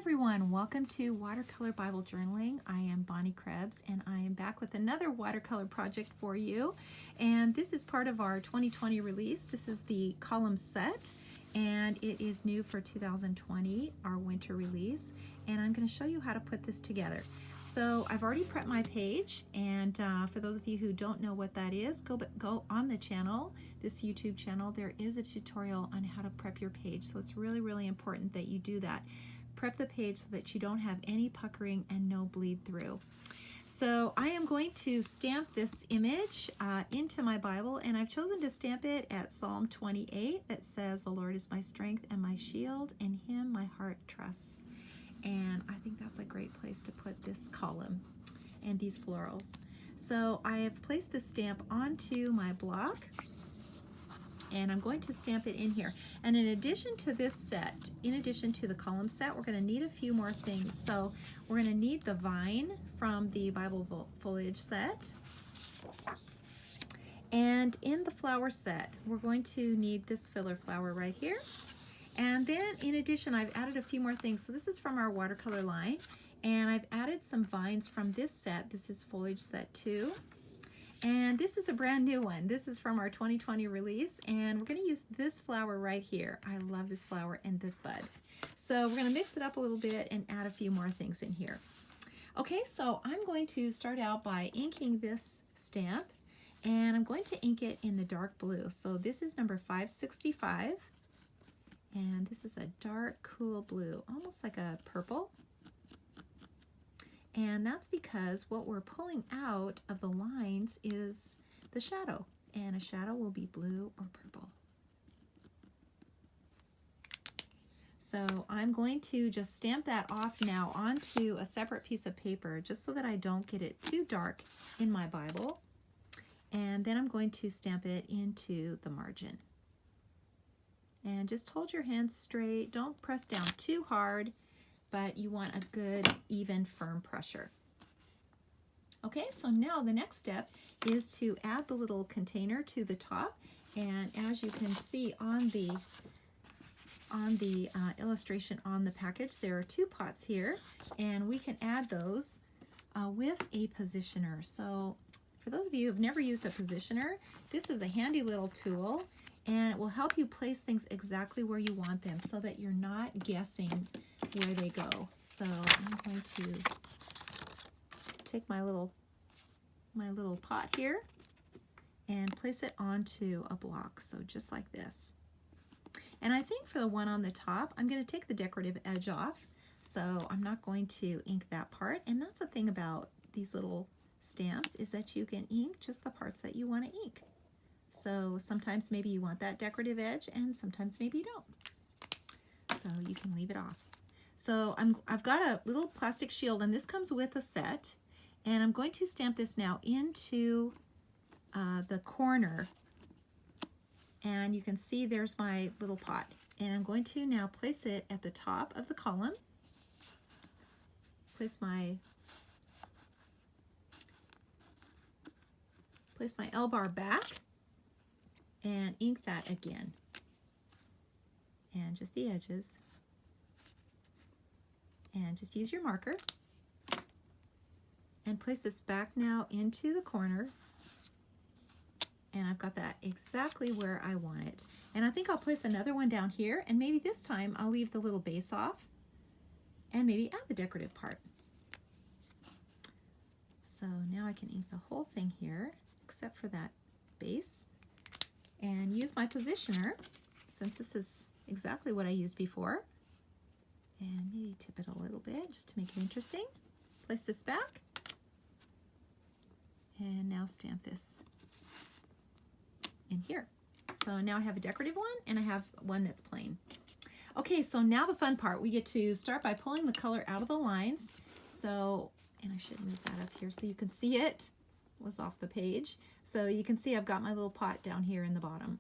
everyone, welcome to Watercolor Bible Journaling. I am Bonnie Krebs and I am back with another watercolor project for you. And this is part of our 2020 release. This is the column set and it is new for 2020, our winter release. And I'm going to show you how to put this together. So I've already prepped my page, and for those of you who don't know what that is, go on the channel, this YouTube channel. There is a tutorial on how to prep your page, so it's really, really important that you do that. Prep the page so that you don't have any puckering and no bleed through. So I am going to stamp this image into my Bible, and I've chosen to stamp it at Psalm 28 that says, "The Lord is my strength and my shield, in Him my heart trusts." And I think that's a great place to put this column and these florals. So I have placed this stamp onto my block, and I'm going to stamp it in here. And in addition to this set, in addition to the column set, we're going to need a few more things. So we're going to need the vine from the Bible Foliage Set. And in the flower set, we're going to need this filler flower right here. And then in addition, I've added a few more things. So this is from our watercolor line, and I've added some vines from this set. This is Foliage Set 2. And this is a brand new one. This is from our 2020 release, and we're going to use this flower right here. I love this flower and this bud. So we're going to mix it up a little bit and add a few more things in here. Okay, so I'm going to start out by inking this stamp, and I'm going to ink it in the dark blue. So this is number 565. And this is a dark, cool blue, almost like a purple. And that's because what we're pulling out of the lines is the shadow. And a shadow will be blue or purple. So I'm going to just stamp that off now onto a separate piece of paper, just so that I don't get it too dark in my Bible. And then I'm going to stamp it into the margin. And just hold your hands straight. Don't press down too hard, but you want a good, even, firm pressure. Okay, so now the next step is to add the little container to the top. And as you can see on the illustration on the package, there are two pots here, and we can add those with a positioner. So for those of you who have never used a positioner, this is a handy little tool, and it will help you place things exactly where you want them so that you're not guessing where they go. So I'm going to take my little pot here and place it onto a block, so just like this. And I think for the one on the top, I'm going to take the decorative edge off, so I'm not going to ink that part. And that's the thing about these little stamps, is that you can ink just the parts that you want to ink. So sometimes maybe you want that decorative edge, and sometimes maybe you don't. So you can leave it off. So I've got a little plastic shield, and this comes with a set. And I'm going to stamp this now into the corner. And you can see there's my little pot. And I'm going to now place it at the top of the column. Place my L bar back. And ink that again, and just the edges, and just use your marker, and place this back now into the corner, and I've got that exactly where I want it. And I think I'll place another one down here, and maybe this time I'll leave the little base off, and maybe add the decorative part. So now I can ink the whole thing here, except for that base. And use my positioner, since this is exactly what I used before. And maybe tip it a little bit just to make it interesting. Place this back. And now stamp this in here. So now I have a decorative one, and I have one that's plain. Okay, so now the fun part. We get to start by pulling the color out of the lines. So, and I should move that up here so you can see it. Was off the page. So you can see I've got my little pot down here in the bottom.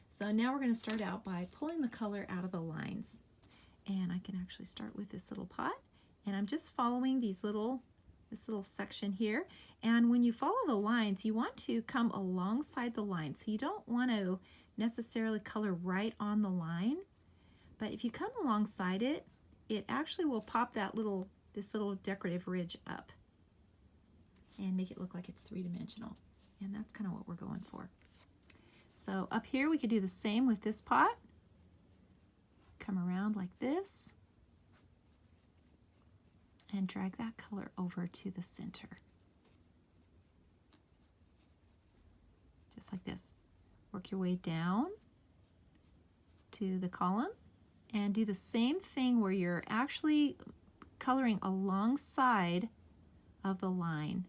So now we're going to start out by pulling the color out of the lines. And I can actually start with this little pot, and I'm just following this little section here. And when you follow the lines, you want to come alongside the line. So you don't want to necessarily color right on the line, but if you come alongside it, it actually will pop this little decorative ridge up and make it look like it's three-dimensional. And that's kind of what we're going for. So up here we could do the same with this pot. Come around like this and drag that color over to the center. Just like this. Work your way down to the column and do the same thing where you're actually coloring alongside of the line.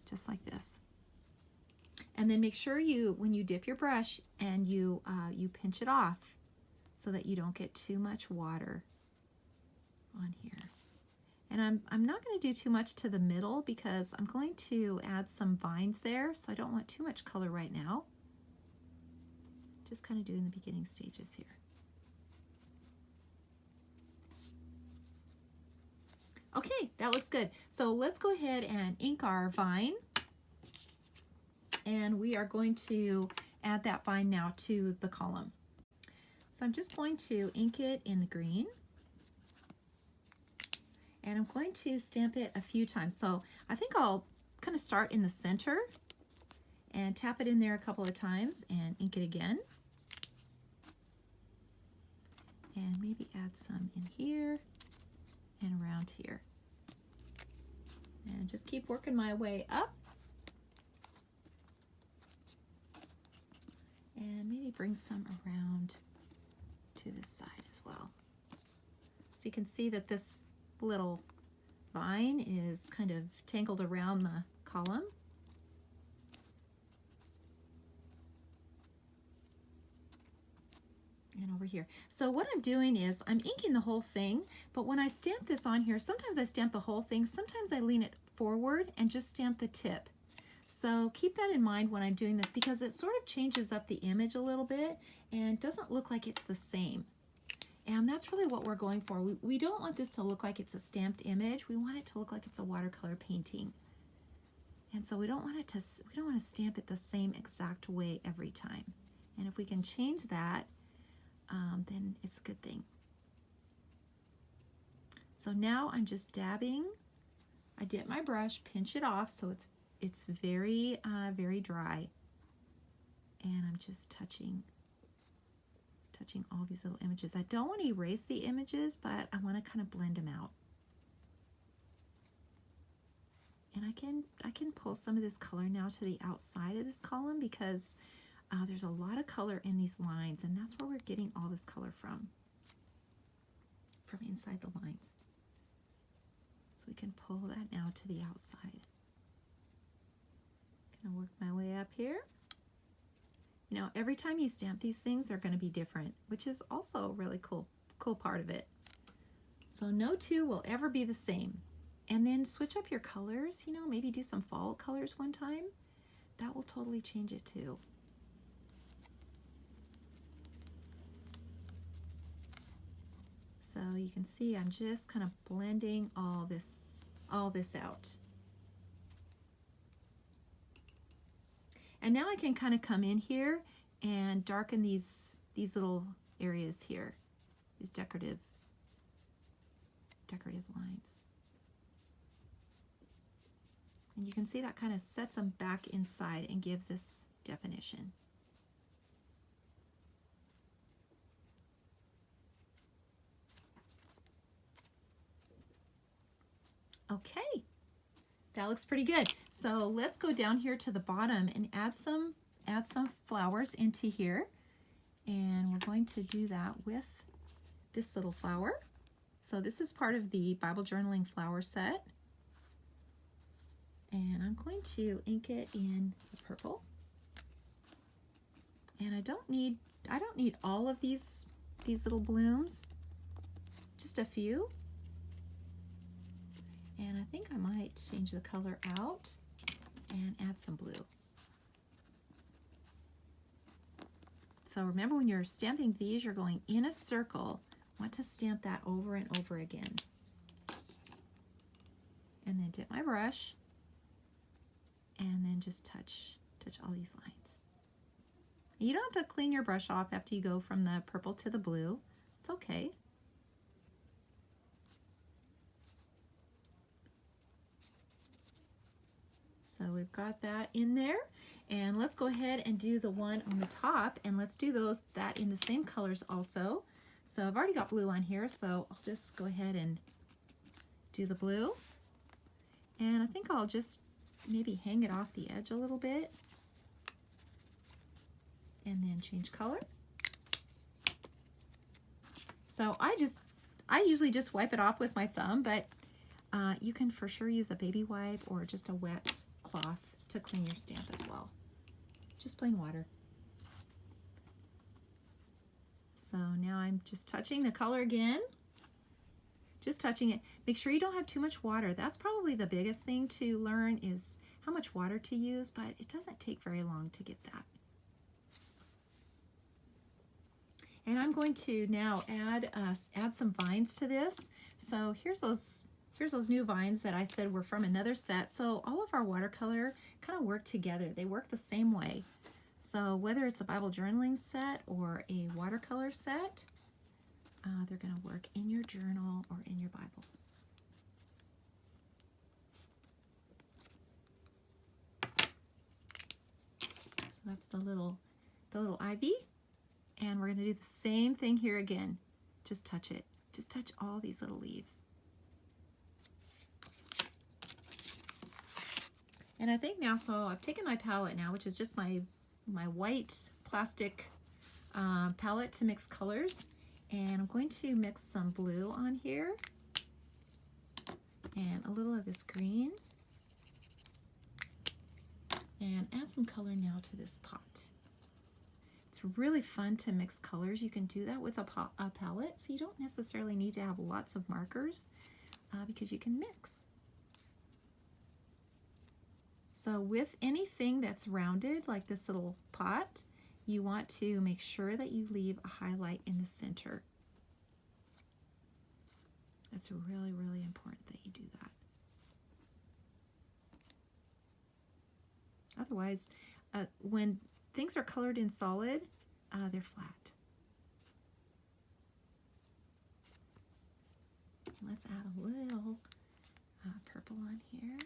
Just like this. And then make sure when you dip your brush and you pinch it off so that you don't get too much water on here. And I'm not going to do too much to the middle because I'm going to add some vines there, so I don't want too much color right now. Just kind of doing the beginning stages here. Okay, that looks good. So let's go ahead and ink our vine. And we are going to add that vine now to the column. So I'm just going to ink it in the green. And I'm going to stamp it a few times. So I think I'll kind of start in the center and tap it in there a couple of times and ink it again. And maybe add some in here and around here. And just keep working my way up. And maybe bring some around to this side as well. So you can see that this little vine is kind of tangled around the column. And over here. So what I'm doing is I'm inking the whole thing, but when I stamp this on here, sometimes I stamp the whole thing, sometimes I lean it forward and just stamp the tip. So keep that in mind when I'm doing this because it sort of changes up the image a little bit and doesn't look like it's the same. And that's really what we're going for. We don't want this to look like it's a stamped image. We want it to look like it's a watercolor painting. And so we don't want to stamp it the same exact way every time. And if we can change that, then it's a good thing. So now I'm just dabbing. I dip my brush, pinch it off so it's very very dry, and I'm just touching all these little images. I don't want to erase the images, but I want to kind of blend them out. And I can pull some of this color now to the outside of this column because there's a lot of color in these lines, and that's where we're getting all this color from inside the lines. So we can pull that now to the outside. Gonna work my way up here. You know, every time you stamp these things, they're going to be different, which is also a really cool part of it. So no two will ever be the same. And then switch up your colors, you know, maybe do some fall colors one time. That will totally change it too. So you can see I'm just kind of blending all this out. And now I can kind of come in here and darken these little areas here, these decorative lines. And you can see that kind of sets them back inside and gives this definition. Okay. That looks pretty good. So let's go down here to the bottom and add some flowers into here. And we're going to do that with this little flower. So this is part of the Bible journaling flower set. And I'm going to ink it in the purple. And I don't need all of these little blooms, just a few. And I think I might change the color out and add some blue. So remember, when you're stamping these, you're going in a circle. Want to stamp that over and over again. And then dip my brush and then just touch all these lines. You don't have to clean your brush off after you go from the purple to the blue. It's okay. So we've got that in there, and let's go ahead and do the one on the top, and let's do that in the same colors also. So I've already got blue on here, so I'll just go ahead and do the blue. And I think I'll just maybe hang it off the edge a little bit and then change color. So I usually just wipe it off with my thumb, but you can for sure use a baby wipe or just a wet cloth to clean your stamp as well. Just plain water. So now I'm just touching the color again. Just touching it. Make sure you don't have too much water. That's probably the biggest thing to learn, is how much water to use, but it doesn't take very long to get that. And I'm going to now add some vines to this. So here's those new vines that I said were from another set. So all of our watercolor kind of work together. They work the same way. So whether it's a Bible journaling set or a watercolor set, they're going to work in your journal or in your Bible. So that's the little ivy. And we're going to do the same thing here again. Just touch it. Just touch all these little leaves. And I think now, so I've taken my palette now, which is just my white plastic palette to mix colors. And I'm going to mix some blue on here and a little of this green, and add some color now to this pot. It's really fun to mix colors. You can do that with a palette, so you don't necessarily need to have lots of markers because you can mix. So with anything that's rounded, like this little pot, you want to make sure that you leave a highlight in the center. It's really, really important that you do that. Otherwise, when things are colored in solid, they're flat. Let's add a little purple on here,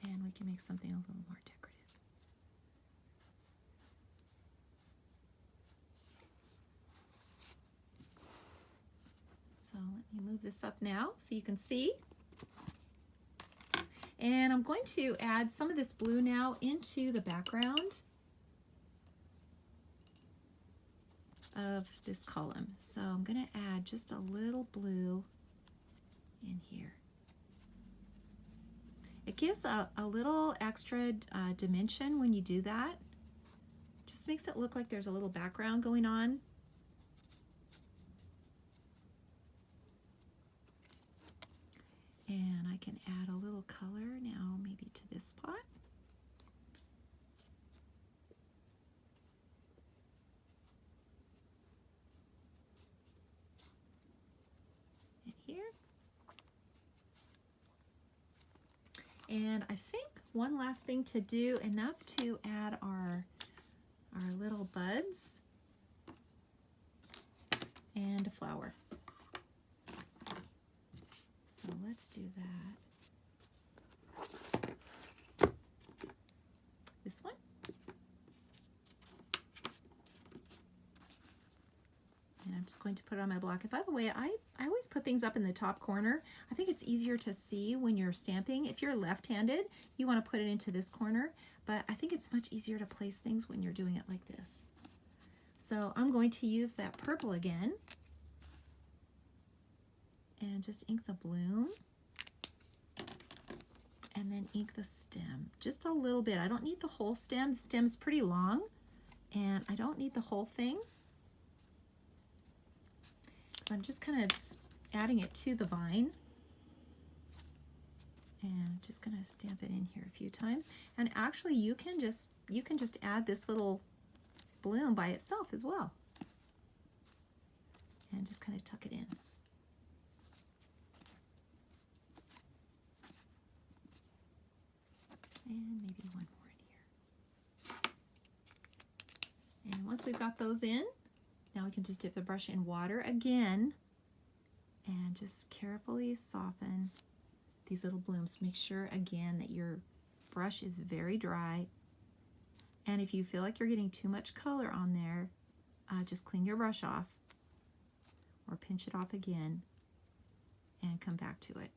and we can make something a little more decorative. So let me move this up now so you can see. And I'm going to add some of this blue now into the background of this column. So I'm going to add just a little blue in here. It gives a little extra dimension when you do that. Just makes it look like there's a little background going on. And I can add a little color now, maybe to this spot. And here. And I think one last thing to do, and that's to add our little buds and a flower. So let's do that. This one. And I'm just going to put it on my block. And by the way, I always put things up in the top corner. I think it's easier to see when you're stamping. If you're left-handed, you want to put it into this corner, but I think it's much easier to place things when you're doing it like this. So I'm going to use that purple again and just ink the bloom and then ink the stem. Just a little bit. I don't need the whole stem. The stem's pretty long and I don't need the whole thing. So I'm just kind of adding it to the vine. And I'm just going to stamp it in here a few times. And actually you can just add this little bloom by itself as well. And just kind of tuck it in. And maybe one more in here. And once we've got those in, now we can just dip the brush in water again and just carefully soften these little blooms. Make sure again that you're brush is very dry. And if you feel like you're getting too much color on there, just clean your brush off or pinch it off again and come back to it.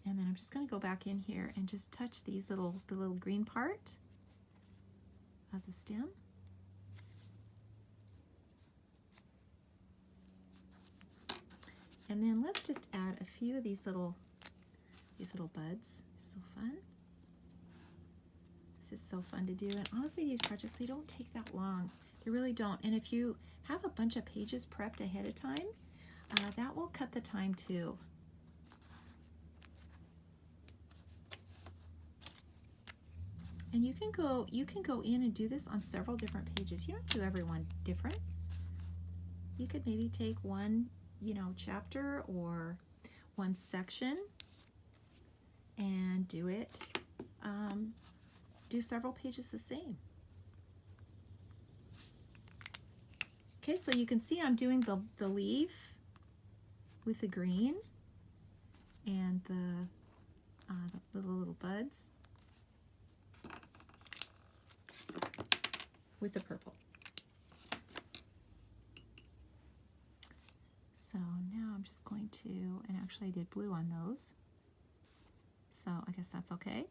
And then I'm just going to go back in here and just touch these the little green part of the stem. And then let's just add a few of these little buds. So fun. This is so fun to do. And honestly, these projects, they don't take that long. They really don't. And if you have a bunch of pages prepped ahead of time, that will cut the time too. And you can go in and do this on several different pages. You don't do every one different. You could maybe take one, chapter or one section and do it. Do several pages the same. Okay, so you can see I'm doing the leaf with the green and the little buds with the purple. So now I'm just going to, and actually I did blue on those, so I guess that's okay.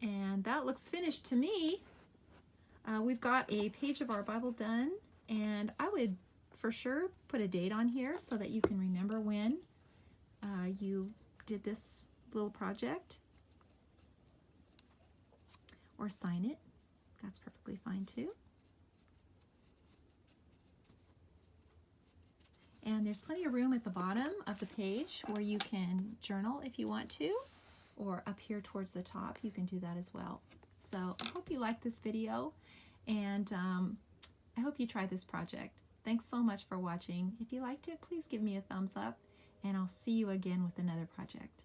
And that looks finished to me. We've got a page of our Bible done, and I would for sure put a date on here so that you can remember when you did this little project, or sign it. That's perfectly fine too. And there's plenty of room at the bottom of the page where you can journal if you want to, or up here towards the top, you can do that as well. So I hope you liked this video, and I hope you try this project. Thanks so much for watching. If you liked it, please give me a thumbs up, and I'll see you again with another project.